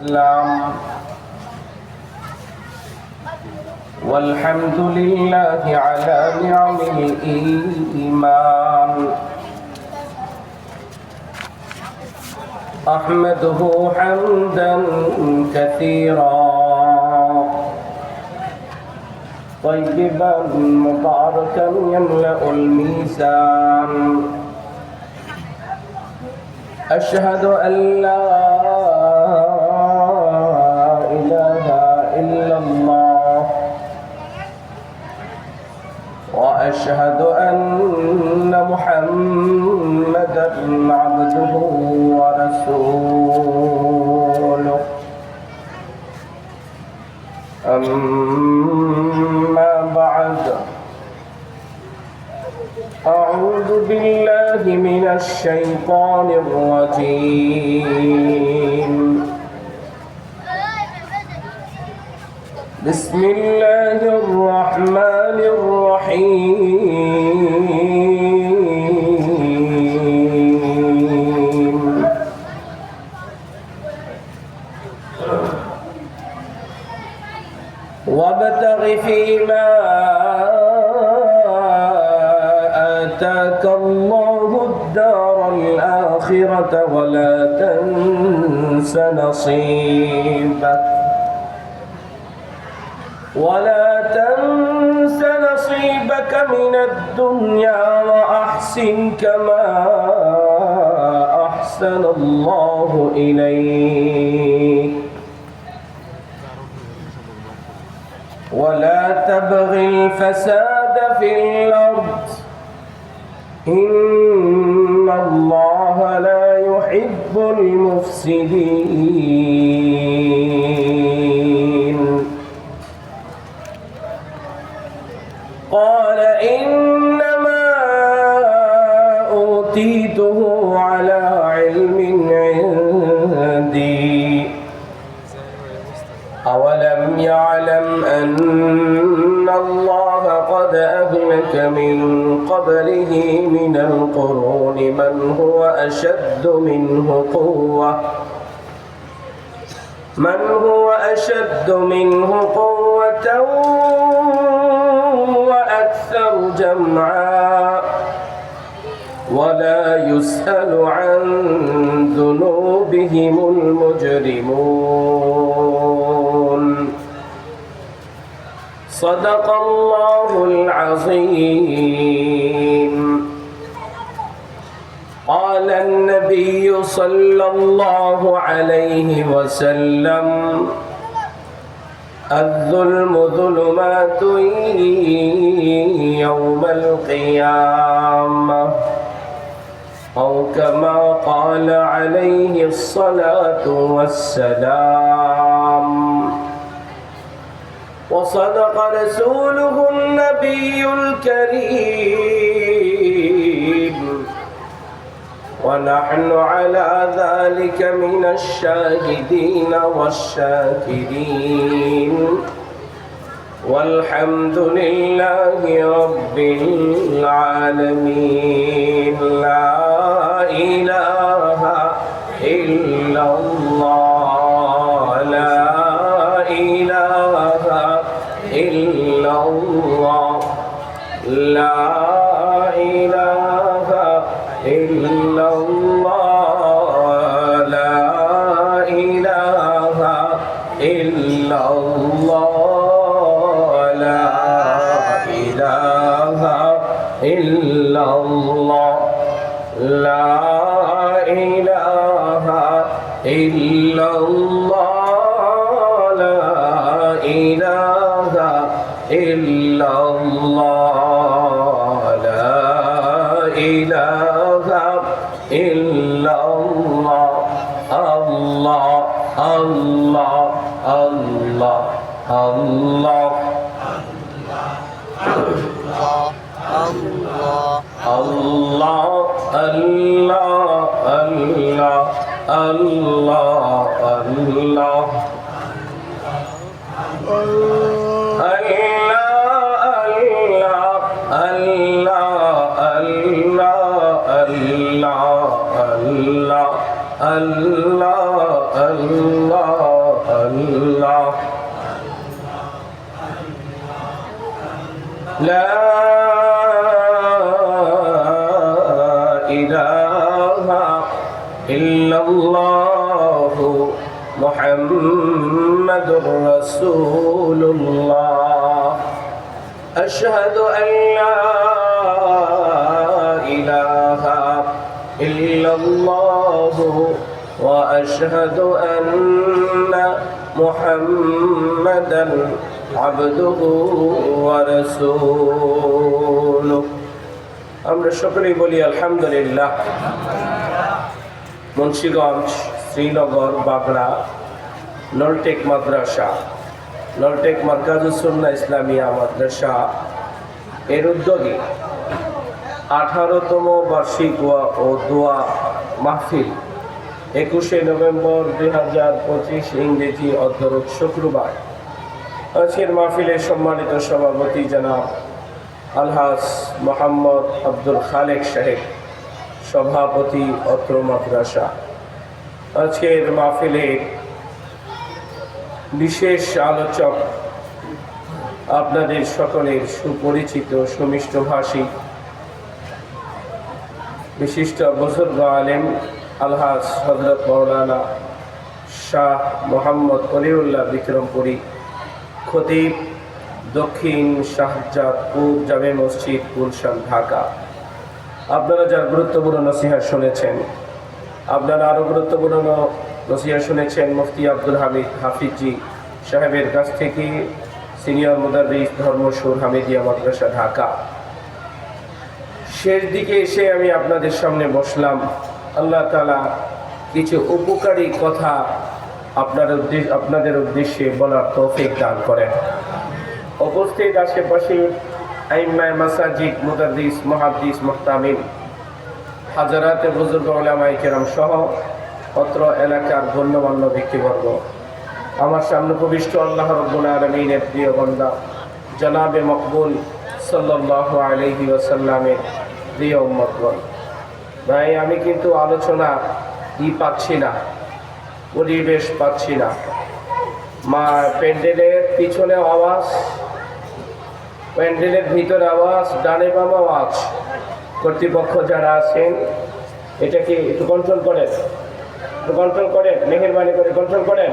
الإسلام والحمد لله على نعم الإيمان أحمده حمدا كثيرا طيبا مباركا يملأ الميزان أشهد أن لا إله إلا الله وأشهد أن محمدا عبده ورسوله أما بعد أعوذ بالله من الشيطان الرجيم بسم الله الرحمن الرحيم وابتغ فيما آتاك الله الدار الآخرة ولا تنس نصيبك من الدنيا وأحسن كما أحسن الله إليك ولا تبغ الفساد في الأرض إن الله لا يحب المفسدين قال إنما أوتيته على علم عندي أولم يعلم أن الله قد أهلك من قبله من القرون من هو أشد منه قوة وأكثر جمعا ولا يسأل عن ذنوبهم المجرمون صدق الله العظيم قال النبي صلى الله عليه وسلم الظلم ظلمات يوم القيامة أو كما قال عليه الصلاة والسلام وصدق رسوله النبي الكريم ونحن على ذلك من الشاهدين والشاكرين والحمد لله رب العالمين لا إله إلا الله لا إله إلا الله لا إله إلا الله لا إله إلا الله لا إله إلا الله لا إله إلا الله لا إله إلا الله لا إله إلا الله الله الله الله الله الله الله الله الله الله الله الله لا إله إلا الله محمد رسول الله أشهد أن لا إله إلا الله وأشهد أن محمدا عبده ورسوله আমরা সকলেই বলি আলহামদুলিল্লাহ। মুন্সিগঞ্জ, শ্রীনগর, বাগড়া, নলটেক মাদ্রাসা, নলটেক মার্কাজুস সুন্নাহ ইসলামিয়া মাদ্রাসা এর উদ্যোগে 18তম বার্ষিক ও দোয়া মাহফিল 21শে নভেম্বর 2025 ইংরেজি অধ্যরক শুক্রবার। আজকের মাহফিলের সম্মানিত সভাপতি জনাব আলহাজ মোহাম্মদ আব্দুল খালেক সাহেব, সভাপতি অত্র মাদ্রাসা। আজকের মাহফিলে বিশেষ আলোচক আপনাদের সকলের সুপরিচিত সুমিষ্টভাষী বিশিষ্ট বুজুর্গ আলেম আলহাজ হযরত মাওলানা শাহ মোহাম্মদ অলিউল্লাহ বিক্রমপুরী, খতিব, দক্ষিণ শাহজাদপুর জামে মসজিদ, গুলশান, ঢাকা। আপনারা যার গুরুত্বপূর্ণ নসিহত শুনেছেন, আপনারা আরও গুরুত্বপূর্ণ নসিহত শুনেছেন মুফতি আব্দুল হামিদ হাফিজি সাহেবের কাছ থেকে, সিনিয়র মুদাররিস, ধর্মসুর, হামিদিয়া মাদ্রাসা, ঢাকা। শেষ দিকে এসে আমি আপনাদের সামনে বসলাম। আল্লাহ তাআলা কিছু উপকারী কথা আপনাদের উদ্দেশ্যে বলার তৌফিক দান করেন। উপস্থিত আশেপাশে আইম্মায়ে মাসাজিদ, মুদাররিস, মুহাদ্দিস, মুহতামিম, হাজারাতে বুজুর্গ উলামায়ে কেরাম সহ অত্র এলাকার গণ্যমান্য ব্যক্তিবর্গ, আমার সামনে উপবিষ্ট আল্লাহ রাব্বুল আলামিনের প্রিয় বান্দা জনাবে মকবুল সাল্লাল্লাহু আলাইহি ওয়াসাল্লামের প্রিয় উম্মতগণ। ভাই, আমি কিন্তু আলোচনা পাচ্ছি না, পরিবেশ পাচ্ছি না। মা প্যান্ডেলের পিছনে আওয়াজ, প্যান্ডেলের ভিতরে আওয়াজ, ডানে বাম আওয়াজ। কর্তৃপক্ষ যারা আছেন এটাকে একটু কন্ট্রোল করেন, মেহেরবানি করে কন্ট্রোল করেন।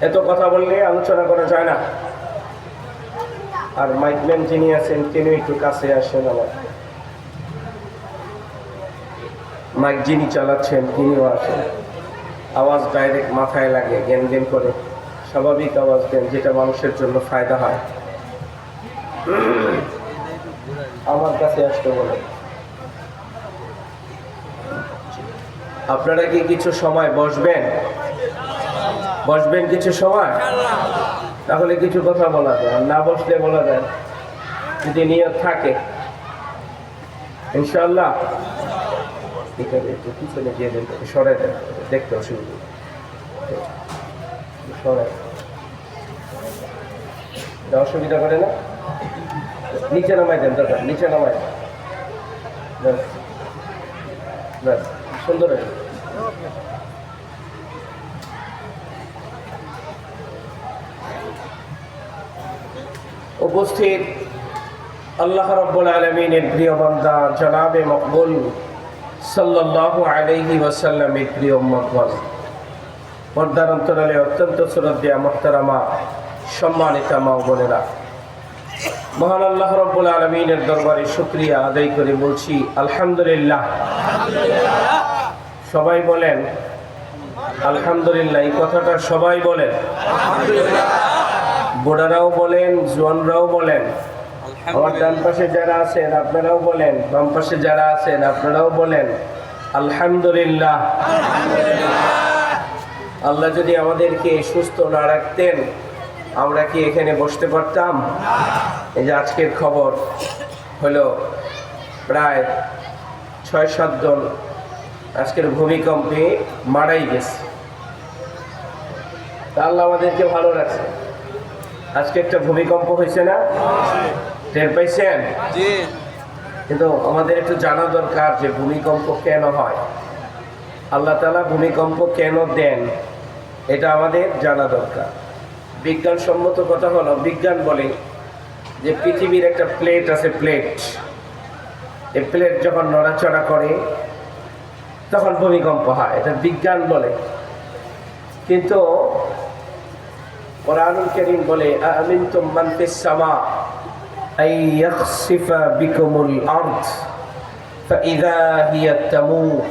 এত কথা বললে আলোচনা করা যায় না। আর মাইকম্যান যিনি আছেন তিনি একটু কাছে আসেন। আমার মাইক যিনি চালাচ্ছেন তিনিও আসেন। আওয়াজ ডাইরেক্ট মাথায় লাগে, জ্ঞান করে। স্বাভাবিক আওয়াজ দেন, যেটা মানুষের জন্য ফায়দা হয়। আমার কাছে আসতে বলে। আপনারা কি কিছু সময় বসবেন কিছু সময়? তাহলে কিছু কথা বলা যায়, আর না বসলে বলা যায় যদি নিয়ত থাকে। ইনশাআল্লাহ ঠিক আছে, একটু পিছনে গিয়ে দেন, সরাই দেন, দেখতে অসুবিধা। সরাই, অসুবিধা করে না? নিচে নামাই দেন, দরকার নিচে নামাই দেন। ব্যাস, সুন্দর। উপস্থিত আল্লাহ রাব্বুল আলামিনের প্রিয় বান্দা জনাবে মকবুল সাল্লাল্লাহু আলাইহি ওয়াসাল্লামের প্রিয় উম্মতগণ, পর্দার অন্তরালে অত্যন্ত শ্রদ্ধেয়া মুহতারামা সম্মানিতা মা ও বোনেরা, মহান আল্লাহ রাব্বুল আলামিনের দরবারে শুকরিয়া আদায় করে বলছি আলহামদুলিল্লাহ। সবাই বলেন আলহামদুলিল্লাহ। এই কথাটা সবাই বলেন, বুড়ারাও বলেন, জোয়ানরাও বলেন। আমার ডান পাশে যারা আছেন আপনারাও বলেন, বাম পাশে যারা আছেন আপনারাও বলেন আলহামদুলিল্লাহ। আল্লাহ যদি আমাদেরকে সুস্থ না রাখতেন আমরা কি এখানে বসতে পারতাম? এই যে আজকের খবর হলো প্রায় ৬-৭ জন আজকের ভূমিকম্পে মারাই গেছে। আল্লাহ আমাদেরকে ভালো রাখছে। আজকে একটা ভূমিকম্প হয়েছে না, টের পাইছেন? কিন্তু আমাদের একটু জানা দরকার যে ভূমিকম্প কেন হয়, আল্লাহ তাআলা ভূমিকম্প কেন দেন, এটা আমাদের জানা দরকার। বিজ্ঞানসম্মত কথা হলো, বিজ্ঞান বলে যে পৃথিবীর একটা প্লেট আছে, প্লেট, এই প্লেট যখন নড়াচড়া করে তখন ভূমিকম্প হয়, এটা বিজ্ঞান বলে। কিন্তু কোরআনুল কারীম বলে আমিনতুম মান ফিস সামা আই ইয়াখসিফা বিকুমুল আরদ ফাইযা হিয়া তামুর।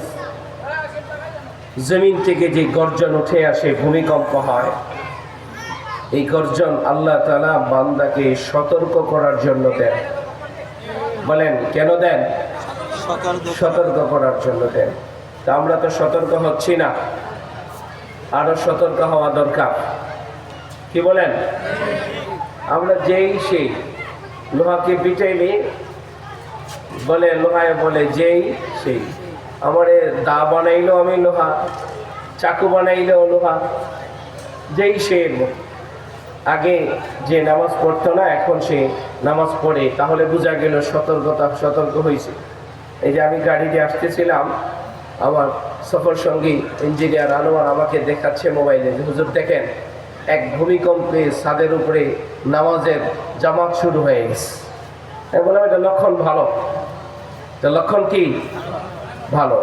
জমিন থেকে যে গর্জন উঠে আসে, ভূমিকম্প হয়, এই গর্জন আল্লাহ তাআলা বান্দাকে সতর্ক করার জন্য দেন। বলেন কেন দেন? সতর্ক করার জন্য দেন। তা আমরা তো সতর্ক হচ্ছি না, আরো সতর্ক হওয়া দরকার। কি বলেন? আমরা যেই সেই লোহাকে পিটাইলে বলে, লোহায় বলে যেই সেই, আমারে দা বানাইলো আমি লোহা, চাকু বানাইলো লোহা, যেই সে। আগে যে নামাজ পড়তো না, এখন সে নামাজ পড়ে, তাহলে বোঝা গেল সতর্ক হয়েছে। এই যে আমি গাড়ি দিয়ে আসতেছিলাম, আমার সফর সঙ্গী ইঞ্জিনিয়ার আনোয়ার আমাকে দেখাচ্ছে মোবাইলে যে হুজুর দেখেন, এক ভূমিকম্পে ছাদের উপরে নামাজের জামাত শুরু হয়ে গেছে। আমি বললাম এটা লক্ষণ ভালো। এটা লক্ষণ কি? ভালো।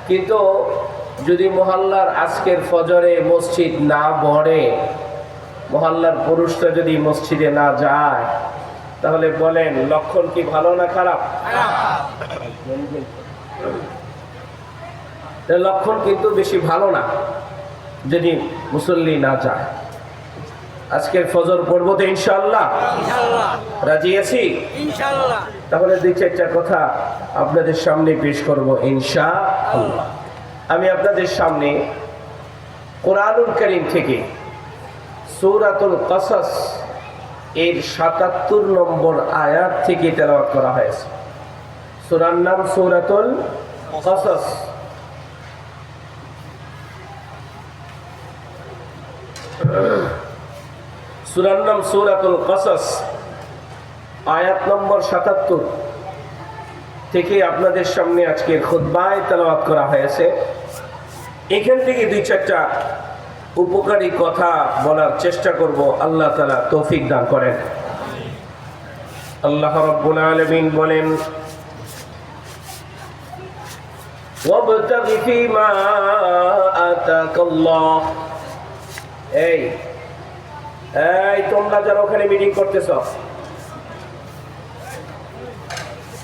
কিন্তু যদি মহল্লার আজকের ফজরে মসজিদ না ভরে, মহল্লার পুরুষরা যদি মসজিদে না যায়, তাহলে বলেন লক্ষণ কি ভালো না খারাপ? লক্ষণ কিন্তু বেশি ভালো না যদি মুসল্লি না যায়। আজকের ফজর পড়বো তো ইনশাআল্লাহ? রাজি আছি ইনশাআল্লাহ। তাহলে দুই চারটা কথা আপনাদের সামনে পেশ করব ইনশাআল্লাহ। আমি আপনাদের সামনে কোরআনুল কারীম থেকে সূরাতুল কাসাস এর ৭৭ নম্বর আয়াত থেকে তেলাওয়াত করা হয়েছে। সূরার নাম সূরাতুল কাসাস। সূরার নাম সূরাতুল কাসাস, আয়াত নম্বর ৭৭ থেকে আপনাদের সামনে আজকে খুতবায় তেলাওয়াত করা হয়েছে। এখান থেকে দুই চারটা উপকারী কথা বলার চেষ্টা করব, আল্লাহ তাআলা তৌফিক দান করেন। আল্লাহ রাব্বুল আলামিন বলেন, ওয়াবতাগি ফীমা আতাকাল্লাহ। এই তোমরা যারা ওখানে মিটিং করতেছ,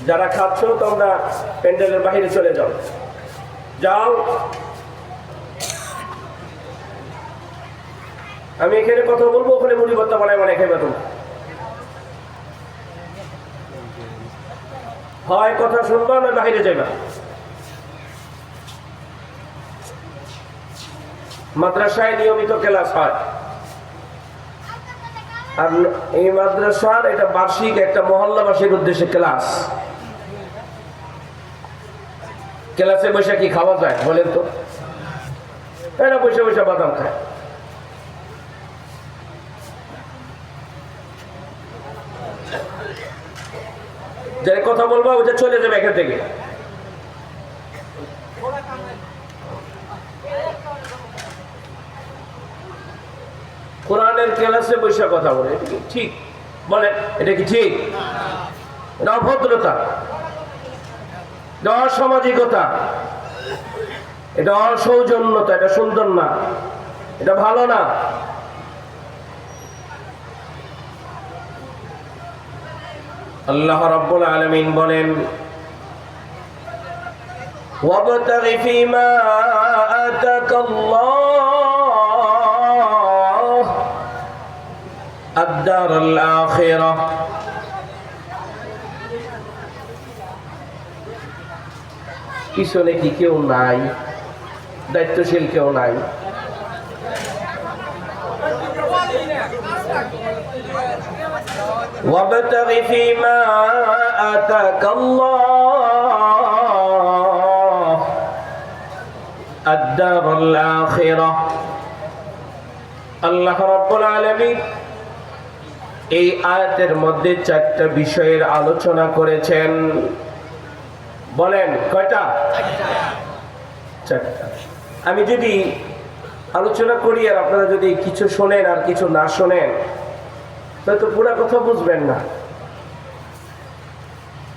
যারা খাচ্ছ, তোমরা প্যান্ডেলের বাইরে চলে যাও, যাও। আমি এখানে কথা বলবো, ওখানে মুড়ি ভর্তা বানায় খেবে। তোমরা হয় কথা শুনবা না বাইরে যাইবা। মাদ্রাসায় নিয়মিত ক্লাস হয়, আর এই মাদ্রাসার এটা বার্ষিক একটা মহল্লাবাসীর উদ্দেশ্যে ক্লাস। ক্লাসে বসে কি খাওয়া যায় বলেন তো? এরা বসে বসে বাদাম খায়। যারা কথা বলবো ওটা চলে যাবে এখান থেকে। কোরআনের ক্লাসে বসে কথা বলে, এটা কি ঠিক? বলেন এটা কি ঠিক? এটা অভদ্রতা, এটা অসামাজিকতা, এটা অসৌজন্যতা, এটা সুন্দর না, এটা ভালো না। আল্লাহ রাব্বুল আলামিন বলেন, ওয়াবতাগি ফীমা আতাকাল্লাহ আদ-দারাল আখিরাহ। পিছনে কি কেউ নাই? দায়িত্বশীল কেউ নাই? وابتغ فيما آتاك الله الدار الآخرة। আল্লাহ রাব্বুল আলামিন এই আয়াতের মধ্যে চারটা বিষয়ের আলোচনা করেছেন। বলেন কয়টা? চারটা। আমি যদি আলোচনা করি আর আপনারা যদি কিছু শোনেন আর কিছু না শোনেন তাহলে তো পুরো কথা বুঝবেন না।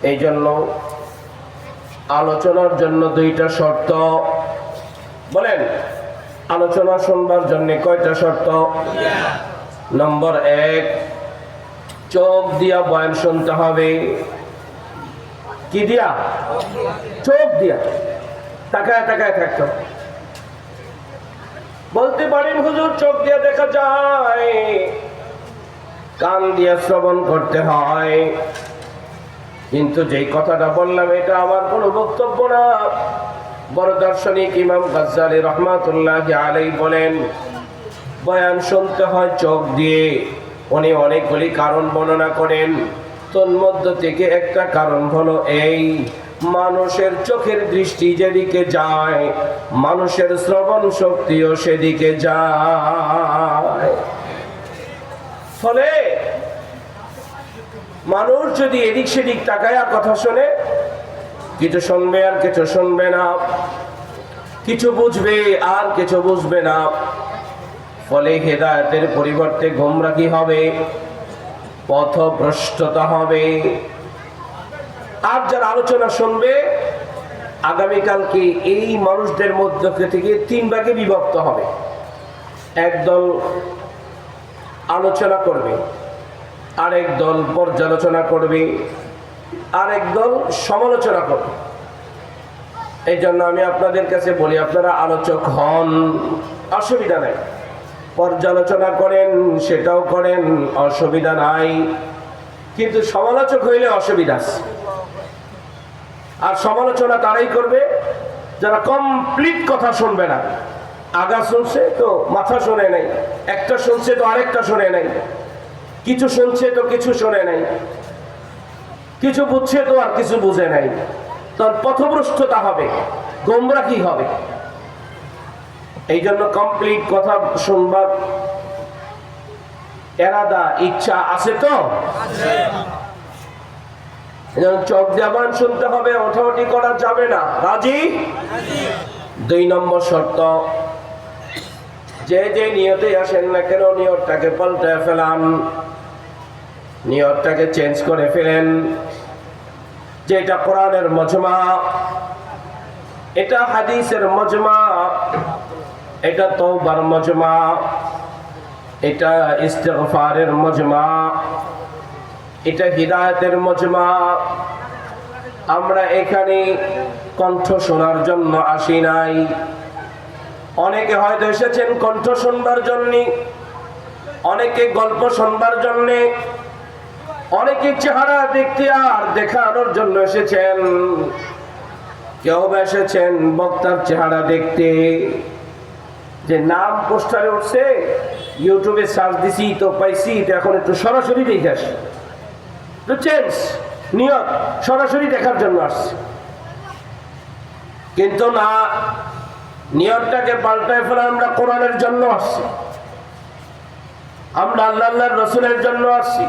এই জন্য আলোচনার জন্য দুইটা শর্ত। বলেন, আলোচনা শুনবার জন্য কয়টা শর্ত? নম্বর 1, চোখ দিয়া বয়ান শুনতে হবে। কি দিয়া? চোখ দিয়া তাকায় তাকায় থাকতো। বলতে পারেন হুজুর চোখ দিয়া দেখা যায়, কান দিয়া শ্রবণ করতে হয়, কিন্তু যেই কথাটা বললাম এটা আমার কোনো বক্তব্য না। বড় দার্শনিক ইমাম গাজ্জালি রহমাতুল্লাহি আলাইহি বলেন বয়ান শুনতে হয় চোখ দিয়ে। উনি অনেকগুলি কারণ বর্ণনা করেন, তন্মধ্য থেকে একটা কারণ হলো এই, মানুষের চোখের দৃষ্টি যেদিকে যায় মানুষের শ্রবণ শক্তিও সেদিকে যায়। ফলে মানুষ যদি এদিক সেদিক তাকায়া কথা শোনে, কিছু শুনবে আর কিছু শুনবে না, কিছু বুঝবে আর কিছু বুঝবে না, ফলে হেদায়েতের পরিবর্তে গোমরাহি হবে, পথভ্রষ্টতা হবে। আর যারা আলোচনা শুনবে আগামীকালকে এই মানুষদের মধ্য থেকে 3 ভাগে বিভক্ত হবে। একদল আলোচনা করবে, আরেক দল পর্যালোচনা করবে, আরেক দল সমালোচনা করবে। এই জন্য আমি আপনাদের কাছে বলি, আপনারা আলোচক হন, অসুবিধা নাই। পর্যালোচনা করেন, সেটাও করেন, অসুবিধা নাই। কিন্তু সমালোচক হইলে অসুবিধা আছে। আর সমালোচনা তারাই করবে যারা কমপ্লিট কথা শুনবে না। আগা শুনছে তো মাথা শোনে নাই, একটা শুনছে তো আরেকটা শোনে নাই, কিছু শুনছে তো কিছু শোনে নাই, কিছু বুঝছে তো আর কিছু বুঝে নাই। তখন পথভ্রষ্টতা হবে, গোমরাহি হবে। এই জন্য কমপ্লিট কথা শুনবার এরাদা ইচ্ছা আছে তো? চোখ দেবান শুনতে হবে, ওঠাউঠি করা যাবে না। রাজি? 2 নম্বর শর্ত, যে যে নিয়তে আসেন না কেন নিয়তটাকে পাল্টায় ফেলান, নিয়তটাকে চেঞ্জ করে ফেলেন। যেটা কোরআনের মজমা, এটা হাদিসের মজমা, এটা তওবার মজমা, এটা ইস্তিগফারের মজমা, এটা হিদায়াতের মজমা। আমরা এখানে কণ্ঠ শোনার জন্য আসি নাই। অনেকে হয়তো এসেছেন কণ্ঠ শুনবার জন্য, অনেকে গল্প শুনবার জন্য, অনেকে চেহারা দেখতে আর দেখানোর জন্য এসেছেন, কেউ এসেছেন বক্তার চেহারা দেখতে। যে নাম পোস্টারে উঠছে, ইউটিউবে সার্চ দিছি তো পাইছি, তো এখন একটু সরাসরি দেখে আসি, তো চেঞ্জ নিয়ত সরাসরি দেখার জন্য আসছে। কিন্তু না, নিয়তটাকে পাল্টায় ফেলে আমরা কোরআনের জন্য আসছি, আমরা আল্লাহর রাসূলের জন্য আসছি।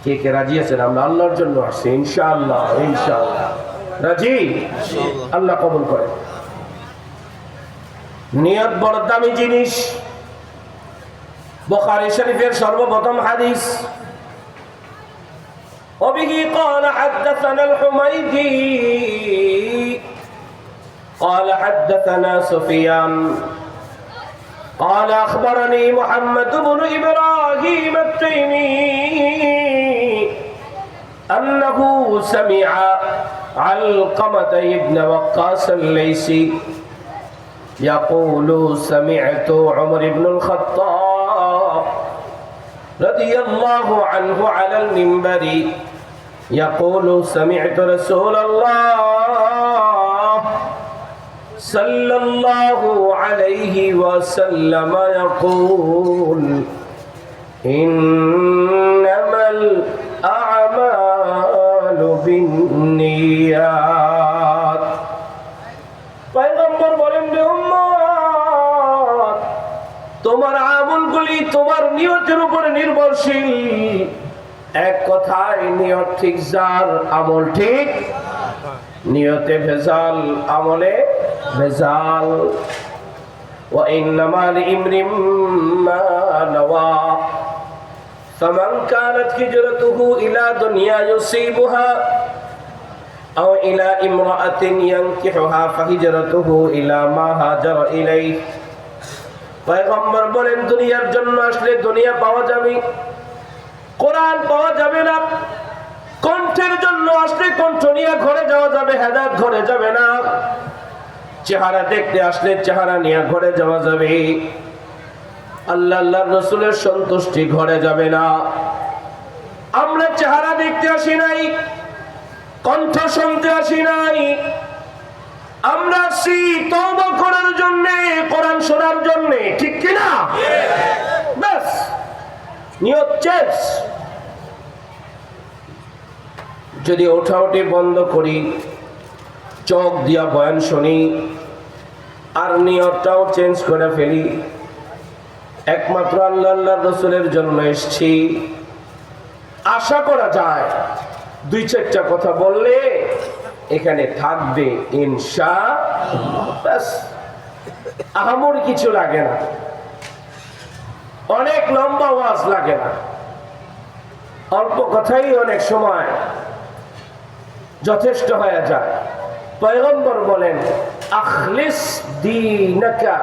কে কে রাজি আছেন? আমরা আল্লাহর জন্য আসছি, ইনশাআল্লাহ। ইনশাআল্লাহ রাজি? আল্লাহ কবুল করে। নিয়ত বড় দামি জিনিস। বুখারী শরীফের সর্বপ্রথম হাদিস, وبه قال حدثنا الحميدي قال حدثنا سفيان قال أخبرني محمد بن إبراهيم التيمي أنه سمع علقمة بن وقاص الليثي يقول سمعت عمر بن الخطاب رضي الله عنه على المنبر يقول سمعت رسول الله صلى الله عليه وسلم يقول إنما الأعمال بالنيات। পয়গম্বর বলেন, রে উম্মত, তোমার আমলগুলি তোমার নিয়তের উপরে নির্ভরশীল। এক কথায় নিয়ত ঠিক যার, আমল ঠিক। নিয়তে ভেজাল, আমলে ভেজাল। ওয়া ইন্নামা লিইমরিম মা নাওয়া ফামান কানাত হিজরাতুহু ইলা দুনিয়া ইউসিবুহা আও ইলা ইমরাআতিন ইয়ানকিহুহা ফাহিজরাতুহু ইলা মা হাজারা ইলাইহি। পয়গম্বর বলেন, দুনিয়ার জন্য আসলে দুনিয়া পাওয়া যাবে, কোরআন পাওয়া যাবে না। কণ্ঠের জন্য আসলে কণ্ঠ নিয়ে ঘরে যাওয়া যাবে, হেদায়েত ঘরে যাবে না। চেহারা দেখতে আসলে চেহারা নিয়ে ঘরে যাওয়া যাবে, আল্লাহ আল্লাহর রাসূলের সন্তুষ্টি ঘরে যাবে না। আমরা চেহারা দেখতে আসি নাই, কণ্ঠ শুনতে আসি নাই, আমরা আসি তওবা করার জন্য, কোরআন শোনার জন্য, ঠিক কি না? বাস নিয়ত চেঞ্জ। যদি ওঠাউঠি বন্ধ করি, চোখ দিয়া বয়ান শুনি, আর নিয়তটাও চেঞ্জ করে ফেলি, একমাত্র আল্লাহ আল্লাহর রাসূলের জন্য এসেছি, আশা করা যায় দুই চারটা কথা বললে এখানে থাকবে ইনশাআল্লাহ। বাস, আহামর কিছু লাগে না, অনেক লম্বা ওয়াজ লাগে না, অল্প কথাই অনেক সময় যথেষ্ট হয়ে যায়। পয়গম্বর বলেন, আখলিস দীনাকা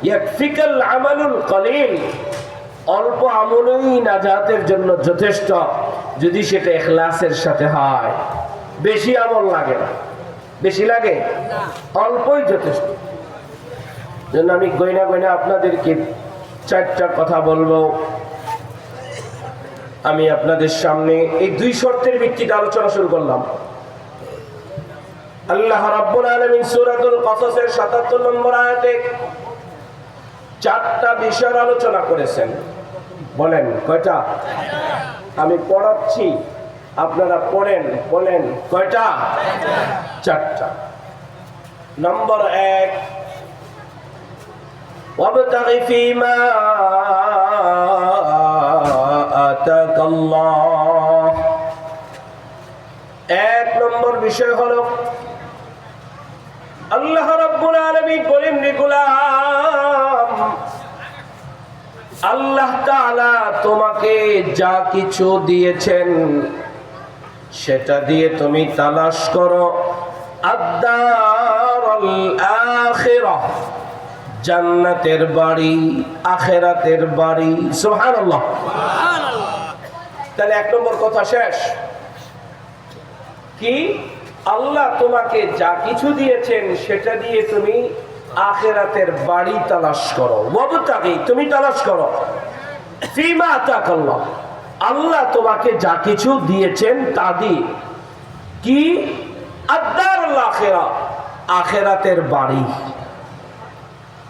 ইয়াকফিকাল আমালুল কলিল। অল্প আমলই নাজাতের জন্য যথেষ্ট, যদি সেটা ইখলাসের সাথে হয়। বেশি আমল লাগে না, বেশি লাগে অল্পই যথেষ্ট। জন্য আমি গয়না গয়না আপনাদেরকে চারটা কথা বলবো। আমি আপনাদের সামনে এই দুই শর্তের ভিত্তিতে আলোচনা শুরু করলাম। আল্লাহ রাব্বুল আলামিন সূরাতুল কসসের ৭৭ নম্বর আয়াতে চারটা বিষয়ের আলোচনা করেছেন। বলেন কয়টা? আমি পড়াচ্ছি, আপনারা পড়েন, বলেন কয়টা? চারটা। নম্বর ১, ওয়াবতাগি ফীমা আতাকাল্লাহ। এক নম্বর বিষয় হলো আল্লাহ রাব্বুল আলামিন বলেন, রে গোলাম, আল্লাহ তাআলা তোমাকে যা কিছু দিয়েছেন সেটা দিয়ে তুমি তালাশ করো আদ-দারুল আখিরাহ, জান্নাতের বাড়ি, আখিরাতের বাড়ি। সুবহানাল্লাহ, সুবহানাল্লাহ। তাহলে এক নম্বর কথা শেষ। কি? আল্লাহ তোমাকে যা কিছু দিয়েছেন সেটা দিয়ে তুমি আখিরাতের বাড়ি তালাশ করো। ওয়াবতাগি, তুমি তালাশ করো ফীমা আতাকাল্লাহ, আল্লাহ তোমাকে যা কিছু দিয়েছেন তা দিয়ে। কি? আদ-দারুল আখিরাহ, আখিরাতের বাড়ি।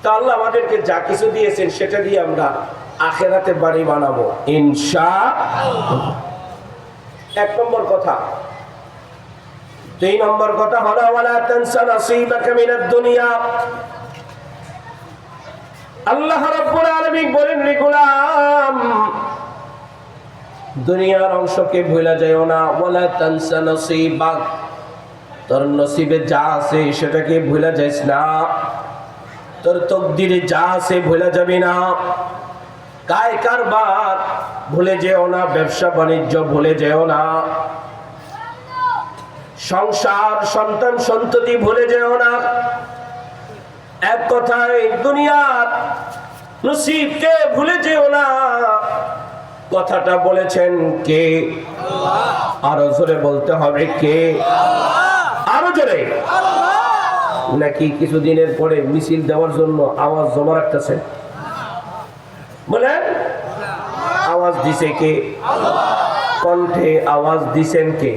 তা আল্লাহ আমাদেরকে যা কিছু দিয়েছেন সেটা দিয়ে আমরা আখিরাতের বাড়ি বানাবো ইনশাআল্লাহ। এক নম্বর কথা। দুই নম্বর কথা হলো ওয়ালা তানসা নাসীবাকা মিনাদ দুনিয়া। আল্লাহ রাব্বুল আলামিন বলেন, রে গোলাম, দুনিয়ার অংশকে ভুলে যাও না। ওয়ালা তানসা নাসীবাক, তোর নসিবে যা আছে সেটাকে ভুলে যাস না, তোর তকদিরে যা আছে ভুলে যাবি না। কায় কারবার ভুলে যেও না, ব্যবসা বাণিজ্য ভুলে যেও না, সংসার সন্তান সন্ততি ভুলে যেও না। এক কথায় দুনিয়ার নসিবকে ভুলে যেও না। কথাটা বলেছেন কে? আরো জোরে বলতে হবে কে? আরো জোরে। নাকি কিছুদিনের পরে মিছিল দেওয়ার জন্য আওয়াজ জমা রাখতেছে? বলেন, আওয়াজ দিছে কে? কণ্ঠে আওয়াজ দিছেন কে?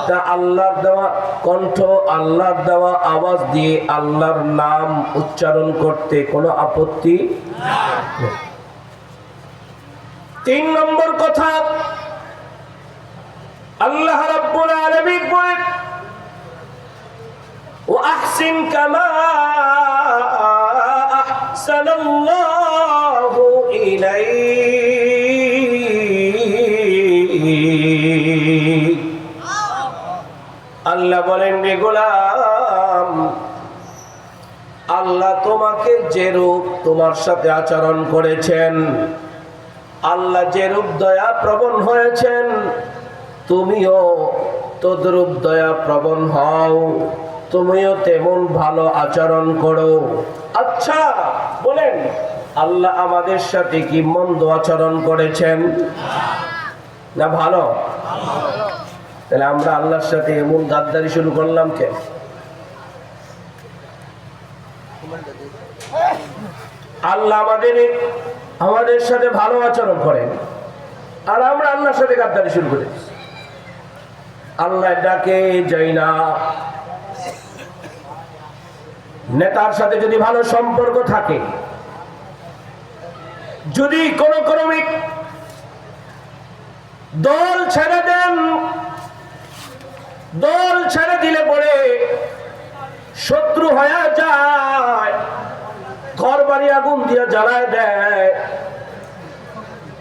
তা আল্লাহর দেওয়া কণ্ঠ, আল্লাহর দেওয়া আওয়াজ দিয়ে আল্লাহর নাম উচ্চারণ করতে কোনো আপত্তি নেই। তিন নম্বর কথা, আল্লাহ রাব্বুল আলামিন বলেন, ওয়াহসিন কামা আহসানাল্লাহু ইলাইক। আল্লাহ বলেন, রে গোলাম, আল্লাহ তোমাকে যে তোমার সাথে আচরণ করেছেন, আল্লাহ যেরূপ দয়া প্রবণ হয়েছেন তুমিও তদ্রূপ দয়া প্রবণ হও, তুমিও তেমন ভালো আচরণ করো। আচ্ছা বলেন, আল্লাহ আমাদের সাথে কি মন্দ আচরণ করেছেন না ভালো? তাহলে আমরা আল্লাহর সাথে এমন গাদ্দারি শুরু করলাম কেন? আল্লাহ আমাদের সাথে ভালো আচরণ করেন আর আমরা আল্লাহর সাথে গাদ্দারি শুরু করে দিচ্ছি। আল্লাহ ডাকে যাই না। নেতার সাথে যদি ভালো সম্পর্ক থাকে, যদি কোন ক্রমিক দল ছেড়ে দেন, দল ছেড়ে দিলে পরে শত্রু হয়ে যায়, ঘর বাড়ি আগুন দিয়ে জ্বালায় দেয়,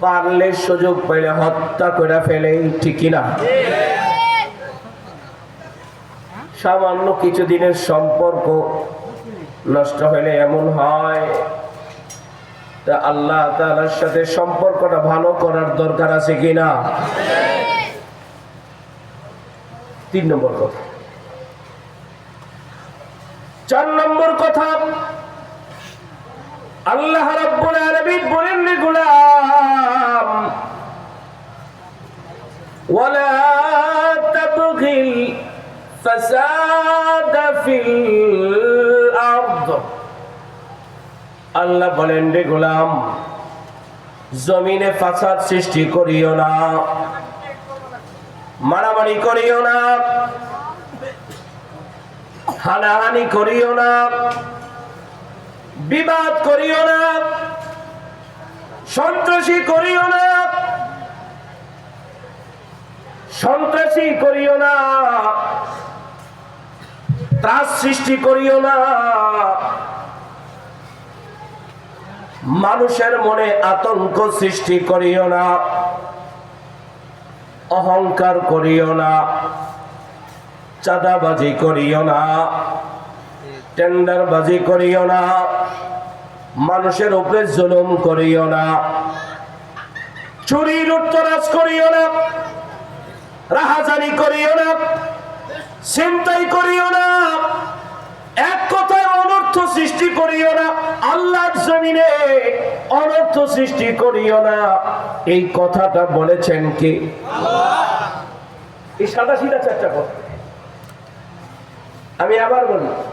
পারলে সুযোগ পেলে হত্যা করে ফেলে, ঠিক কিনা? সামান্য কিছুদিনের সম্পর্ক নষ্ট হলে এমন হয়। তা আল্লাহ তাআলার সাথে সম্পর্কটা ভালো করার দরকার আছে কিনা? 3 নম্বর কথা। 4 নম্বর কথা, আল্লাহ রাব্বুল আলামিন বলেন, রে গোলাম, ওয়ালা তাবগিল ফাসাদা ফিল আরদ। আল্লাহ বলেন, রে গোলাম, জমিনে ফাসাদ সৃষ্টি করিও না, মারামারি করিও না, হানাহানি করিও না, বিবাদ করিও না, সন্ত্রাসী করিও না, সন্ত্রাসী করিও না, ত্রাস সৃষ্টি করিও না, মানুষের মনে আতঙ্ক সৃষ্টি করিও না, অহংকার করিও না, চাঁদাবাজি করিও না, টেন্ডারবাজি করিও না, মানুষের উপরে জুলুম করিও না, চুরি লুটতরাজ করিও না, রাহাজানি করিও না, ছিনতাই করিও না, এক কথায় অনর্থ সৃষ্টি করিও না, আল্লাহর জমিনে অনর্থ সৃষ্টি করিও না। এই কথাটা বলেছেন কে? আল্লাহ। এই সাদা সিধা 4টা কথা। আমি আবার বলি,